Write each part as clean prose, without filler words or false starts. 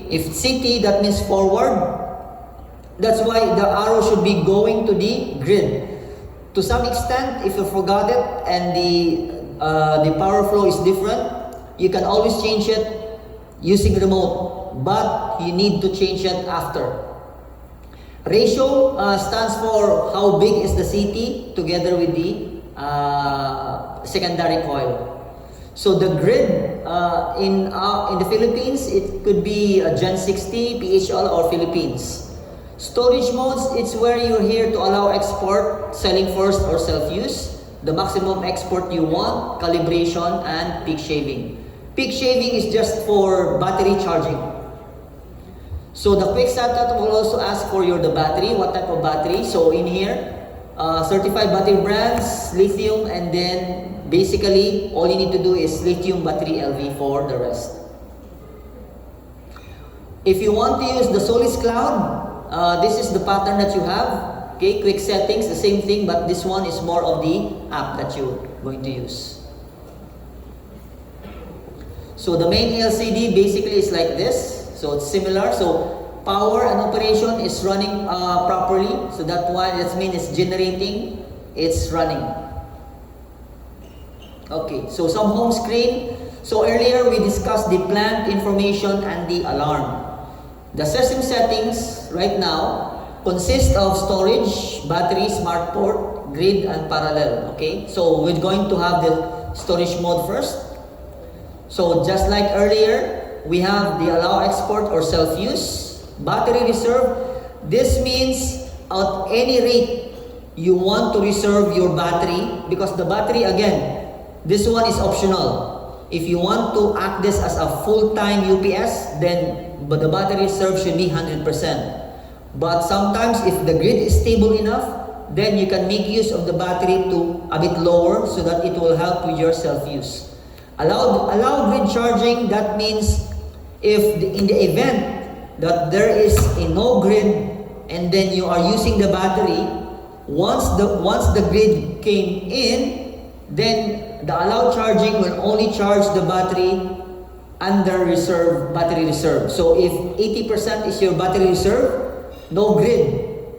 If CT, that means forward. That's why the arrow should be going to the grid. To some extent, if you forgot it and the power flow is different, you can always change it using remote, but you need to change it after. Ratio stands for how big is the CT together with the secondary coil. So the grid in the Philippines, it could be Gen 60, PHL, or Philippines. Storage modes, it's where you're here to allow export, selling first, or self-use. The maximum export you want, calibration, and peak shaving. Peak shaving is just for battery charging. So the quick setup will also ask for the battery, what type of battery. So in here, certified battery brands, lithium, and then basically all you need to do is lithium battery LV for the rest. If you want to use the Solis Cloud, this is the pattern that you have. Okay, quick settings, the same thing, but this one is more of the app that you're going to use. So the main LCD basically is like this. So it's similar. So power and operation is running properly. So that means it's generating, it's running. Okay, so some home screen. So earlier we discussed the plant information and the alarm. The system settings right now consist of storage, battery, smart port, grid, and parallel. Okay, so we're going to have the storage mode first. So just like earlier, we have the allow export or self-use, battery reserve. This means at any rate you want to reserve your battery, because the battery, again, this one is optional. If you want to act this as a full-time UPS, then the battery reserve should be 100%. But sometimes if the grid is stable enough, then you can make use of the battery to a bit lower so that it will help with your self-use. Allow grid charging, that means if in the event that there is a no grid and then you are using the battery, once the grid came in, then the allow charging will only charge the battery under battery reserve. So if 80% is your battery reserve, no grid,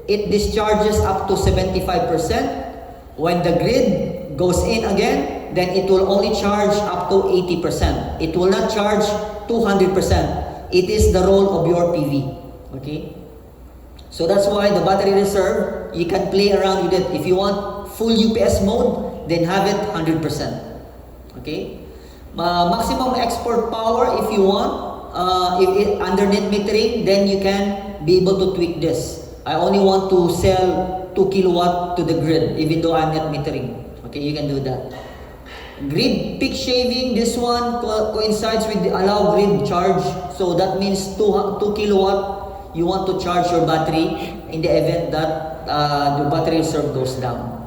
it discharges up to 75%. When the grid goes in again, then it will only charge up to 80%. It will not charge 200%. It is the role of your PV. Okay? So that's why the battery reserve, you can play around with it. If you want full UPS mode, then have it 100%. Okay? Maximum export power if you want, under net metering, then you can be able to tweak this. I only want to sell 2 kilowatt to the grid, even though I'm net metering. Okay, you can do that. Grid peak shaving, this one coincides with the allow grid charge. So that means 2 kilowatt, you want to charge your battery in the event that the battery reserve goes down.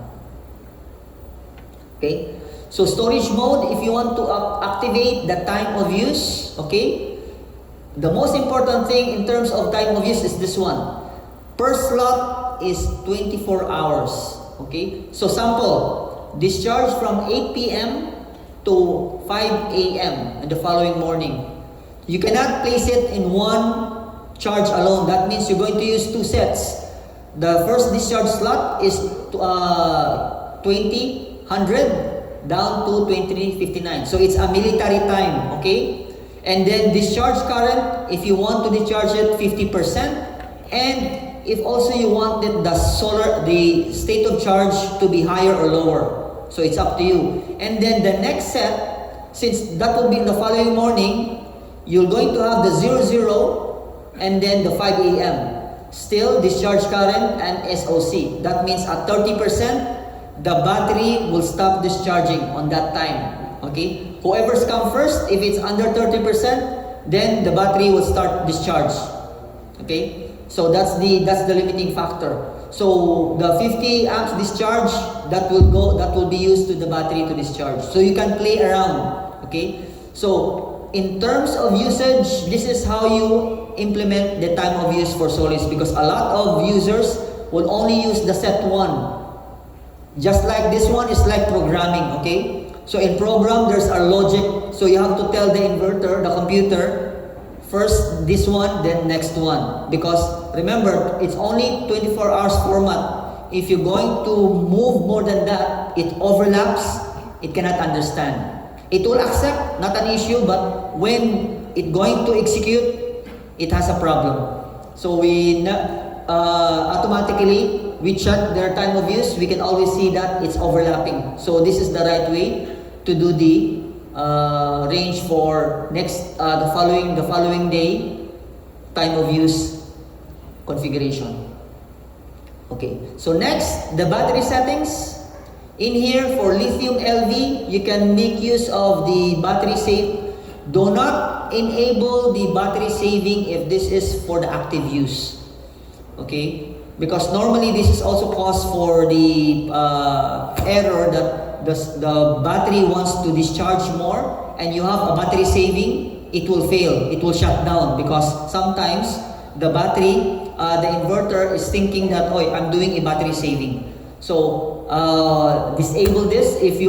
Okay. So storage mode, if you want to activate the time of use, okay, the most important thing in terms of time of use is this one. Per slot is 24 hours, okay? So sample, discharge from 8 p.m. to 5 a.m. in the following morning. You cannot place it in one charge alone. That means you're going to use two sets. The first discharge slot is 20:100 down to 23:59. So it's a military time, okay? And then discharge current, if you want to discharge it 50%, and if also you want the state of charge to be higher or lower. So it's up to you. And then the next set, since that will be in the following morning, you're going to have the 00 and then the 5 a.m. Still discharge current and SOC. That means at 30%, the battery will stop discharging on that time. Okay? Whoever's come first, if it's under 30%, then the battery will start discharge. Okay? So that's the limiting factor. So the 50 amps discharge, that will be used to the battery to discharge. So you can play around. Okay? So in terms of usage, this is how you implement the time of use for Solis, because a lot of users will only use the set 1. Just like this one is like programming, okay? So in program, there's a logic. So you have to tell the inverter, the computer, first this one, then next one. Because remember, it's only 24 hours format. If you're going to move more than that, it overlaps, it cannot understand. It will accept, not an issue, but when it going to execute, it has a problem. So we automatically, we check their time of use, we can always see that it's overlapping. So this is the right way to do the range for the following day time of use configuration. Okay, so next, the battery settings. In here for lithium LV, you can make use of the battery save. Do not enable the battery saving if this is for the active use. Okay, because normally this is also cause for the error that the battery wants to discharge more, and you have a battery saving, it will fail, it will shut down, because sometimes the battery, the inverter is thinking that, oh, I'm doing a battery saving. So disable this if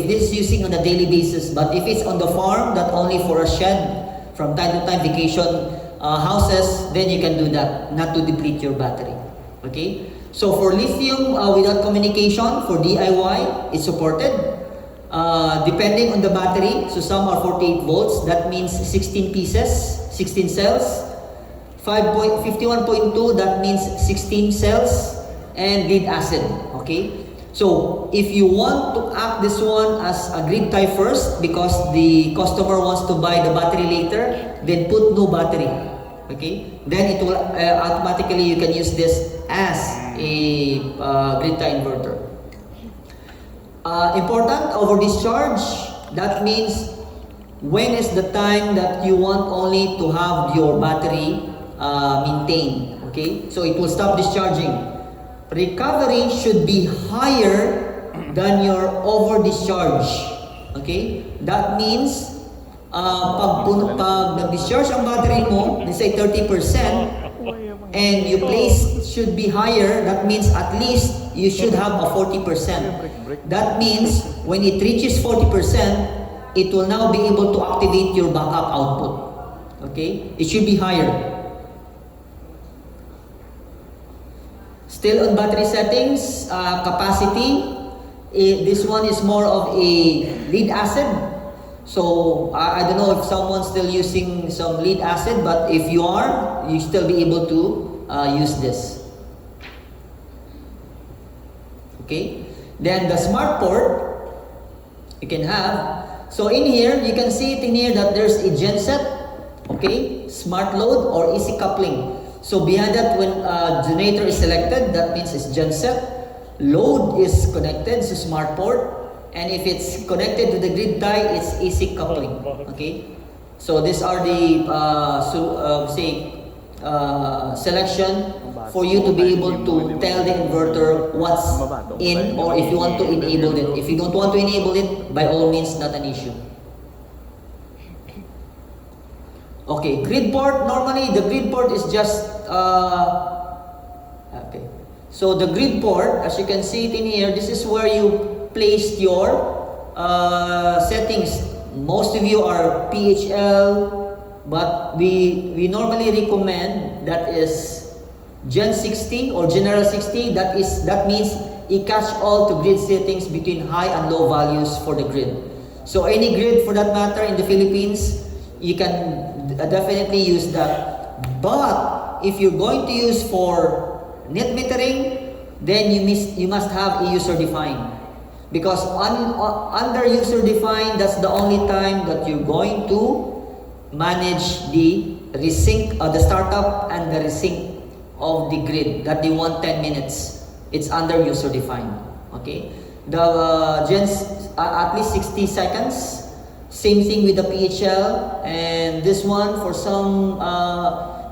this is using on a daily basis. But if it's on the farm, that only for a shed, from time to time vacation houses, then you can do that, not to deplete your battery. Okay. So for lithium without communication, for DIY, it's supported. Depending on the battery, so some are 48 volts, that means 16 pieces, 16 cells. 51.2, that means 16 cells, and lead acid. Okay. So if you want to act this one as a grid tie first, because the customer wants to buy the battery later, then put no battery. Okay. Then it will automatically, you can use this as a grid tie inverter. Important, over discharge, that means when is the time that you want only to have your battery maintained. Okay, so it will stop discharging. Recovery should be higher than your over discharge. Okay, that means pag nag-discharge ang battery mo, let's say 30%, and your place should be higher, that means at least you should have a 40%. That means when it reaches 40%, it will now be able to activate your backup output. Okay, it should be higher. Still on battery settings, capacity, this one is more of a lead acid. So I don't know if someone's still using some lead acid, but if you are, you still be able to use this. Okay, then the smart port you can have. So in here, you can see it in here that there's a genset, okay, smart load or easy coupling. So behind that, when generator is selected, that means it's genset. Load is connected to smart port, and if it's connected to the grid tie, it's easy coupling. Okay, so these are the selection for you to be able to tell the inverter what's in, or if you want to enable it. If you don't want to enable it, by all means, not an issue. Okay, grid port, normally the grid port is just, okay. So the grid port, as you can see it in here, this is where you placed your settings. Most of you are PHL, but we normally recommend that is Gen 60 or General 60. That means it catch all to grid settings between high and low values for the grid. So any grid for that matter in the Philippines, you can definitely use that. But if you're going to use for net metering, then you must have a user defined, because under user defined, that's the only time that you're going to manage the resync, the startup and the resync of the grid that they want 10 minutes. It's under user defined. Okay, the gens at least 60 seconds. Same thing with the PHL, and this one for some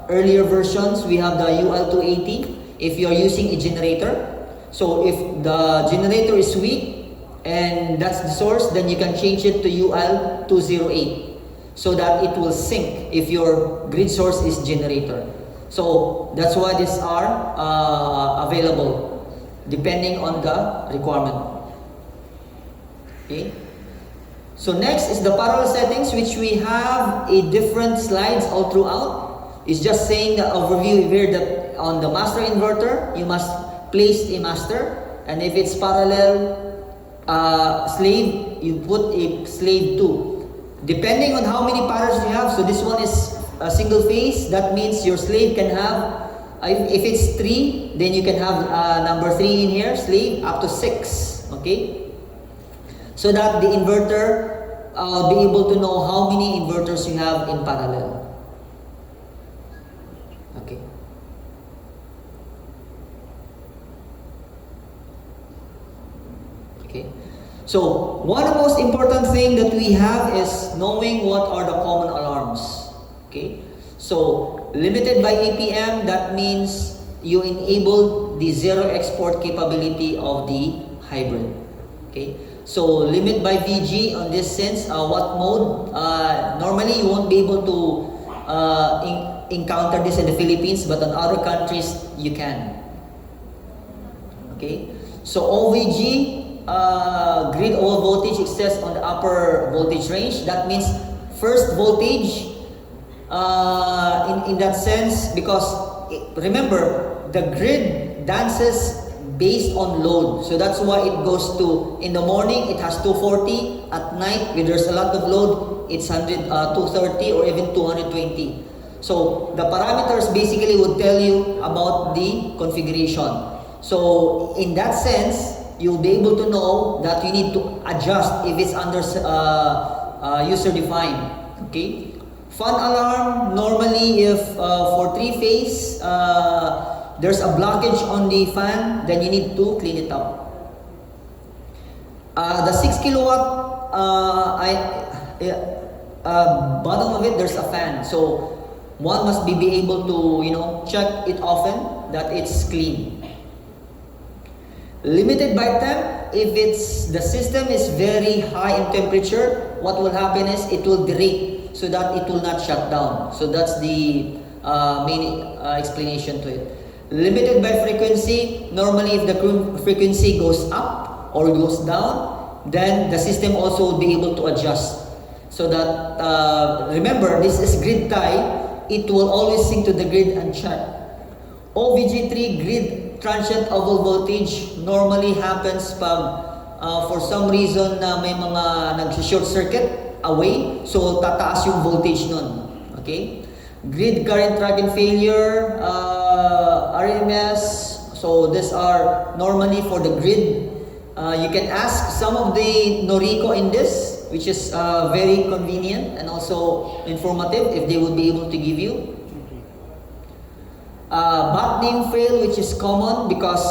earlier versions, we have the UL280 if you're using a generator. So if the generator is weak and that's the source, then you can change it to UL208 so that it will sync if your grid source is generator. So that's why these are available depending on the requirement. Okay. So next is the parallel settings, which we have a different slides all throughout. It's just saying the overview here that on the master inverter, you must place a master, and if it's parallel slave, you put a slave 2. Depending on how many parallels you have, so this one is a single phase, that means your slave can have, if it's 3, then you can have number 3 in here, slave, up to 6, okay? So that the inverter be able to know how many inverters you have in parallel. Okay. Okay. So one of the most important thing that we have is knowing what are the common alarms. Okay. So limited by APM, that means you enable the zero export capability of the hybrid. Okay. So limit by VG on this sense, what mode? Normally you won't be able to encounter this in the Philippines, but on other countries you can. Okay. So OVG, grid over voltage excess on the upper voltage range. That means first voltage in that sense, because remember the grid dances based on load. So that's why it goes to, in the morning it has 240, at night when there's a lot of load, it's 230 or even 220. So the parameters basically would tell you about the configuration. So in that sense, you'll be able to know that you need to adjust if it's under user defined. Okay. Fan alarm, normally if for 3-phase, there's a blockage on the fan, then you need to clean it up. The 6 kilowatt, bottom of it, there's a fan. So one must be able to, check it often that it's clean. Limited by temp, if the system is very high in temperature, what will happen is it will derate so that it will not shut down. So that's the main explanation to it. Limited by frequency, normally if the frequency goes up or goes down, then the system also will be able to adjust. So that, remember, this is grid tie, it will always sync to the grid and check. OVG3, grid transient oval voltage, normally happens pag for some reason na may mga nag-short circuit away, so tataas yung voltage nun. Okay? Grid current tracking failure, RMS, so these are normally for the grid. You can ask some of the Noriko in this, which is very convenient and also informative if they would be able to give you. Bat name fail, which is common because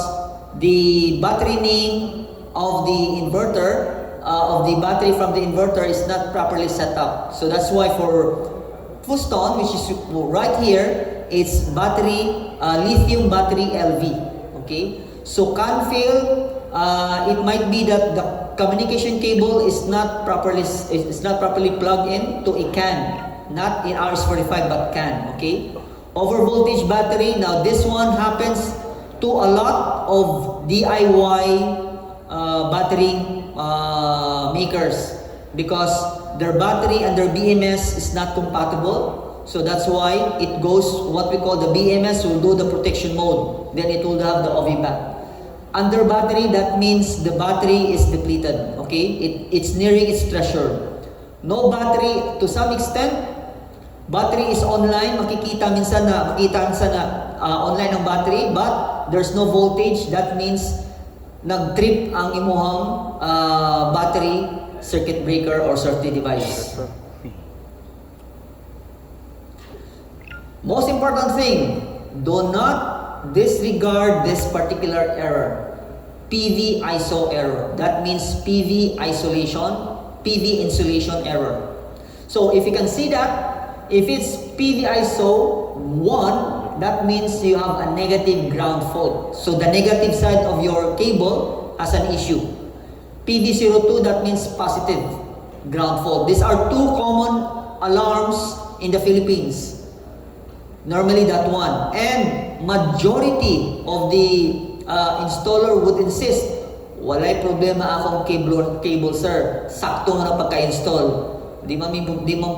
the battery name of the inverter, of the battery from the inverter is not properly set up. So that's why for Fuston, which is right here, it's battery, lithium battery LV. Okay, so can fail. It might be that the communication cable is not properly plugged in to a CAN, not in RS-45 but CAN. Okay, over voltage battery. Now this one happens to a lot of DIY battery makers because their battery and their BMS is not compatible. So that's why it goes, what we call the BMS will do the protection mode. Then it will have the OVBAT. Under battery, that means the battery is depleted. Okay, it's nearing its threshold. No battery, to some extent, battery is online. Makita minsan na online ang battery, but there's no voltage. That means nag-trip ang imuhang battery circuit breaker or circuit device. Most important thing, do not disregard this particular error. PV ISO error. That means PV isolation, PV insulation error. So if you can see that, if it's PV ISO 1, that means you have a negative ground fault. So the negative side of your cable has an issue. PV02, that means positive ground fault. These are two common alarms in the Philippines. Normally that one. And majority of the installer would insist Walay problema akong cable sir. Sakto nga na pagka-install. Di man